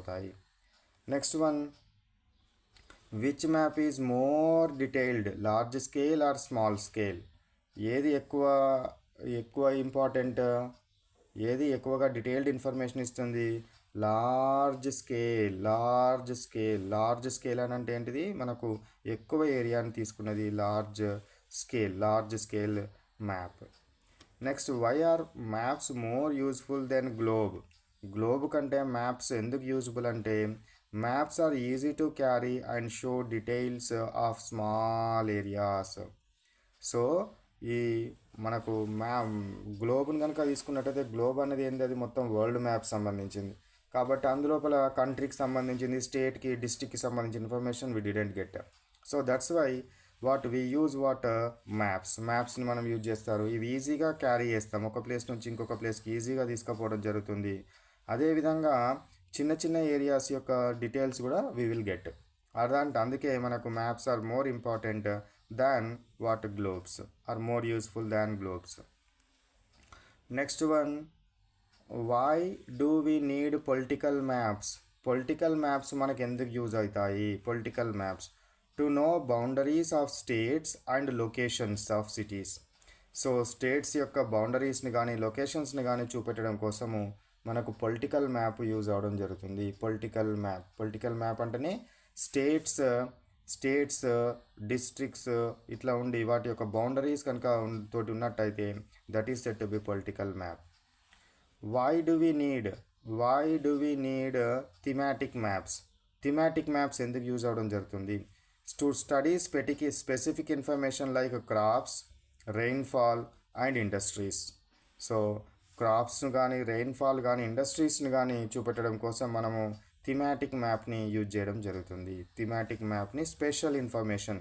అవుతాయి. Next one, which map is more detailed, large scale or small scale? ఏది ఎక్కువ important, ఏది ఎక్కువగా డీటెయిల్డ్ ఇన్ఫర్మేషన్ ఇస్తుంది? Large scale. లార్జ్ స్కేల్ అని అంటే ఏంటిది? మనకు ఎక్కువ ఏరియాని తీసుకున్నది large scale map. Next, why are maps more useful than globe కంటే మ్యాప్స్ ఎందుకు యూజ్ఫుల్ అంటే, maps are easy to carry and show details of small areas. So ఈ మనకు గ్లోబ్ని కనుక తీసుకున్నట్టయితే, గ్లోబ్ అనేది ఏంటి? అది మొత్తం వరల్డ్ మ్యాప్ సంబంధించింది కాబట్టి అందులోపల కంట్రీకి సంబంధించింది, స్టేట్కి, డిస్టిక్కి సంబంధించిన information we didn't get. So that's why we use మ్యాప్స్ని మనం యూజ్ చేస్తారు. ఇవి ఈజీగా క్యారీ చేస్తాం, ఒక ప్లేస్ నుంచి ఇంకొక ప్లేస్కి ఈజీగా తీసుకుపోవడం జరుగుతుంది. అదేవిధంగా చిన్న చిన్న ఏరియాస్ యొక్క డీటెయిల్స్ కూడా వి విల్ గెట్. అందుకే మనకు maps are more important than globes are more useful than globes. Next one, why do we need political maps మనకు ఎందుకు యూజ్ అవుతాయి? Political maps to know boundaries of states and locations of cities. So states యొక్క బౌండరీస్ని కానీ లొకేషన్స్ని కానీ చూపెట్టడం కోసము మనకు పొలిటికల్ మ్యాప్ యూజ్ అవ్వడం జరుగుతుంది. పొలిటికల్ మ్యాప్ అంటేనే స్టేట్స్ డిస్ట్రిక్ట్స్ ఇట్లా ఉండి వాటి యొక్క బౌండరీస్ కనుక తోటి ఉన్నట్టయితే that is set to be political map. Why do we need thematic maps ఎందుకు యూజ్ అవ్వడం జరుగుతుంది? To study specific information like crops, rainfall and industries. So క్రాప్స్ను కానీ, రెయిన్ఫాల్ కానీ, ఇండస్ట్రీస్ని కానీ చూపెట్టడం కోసం మనము థీమాటిక్ మ్యాప్ని యూజ్ చేయడం జరుగుతుంది. Thematic మ్యాప్ని special information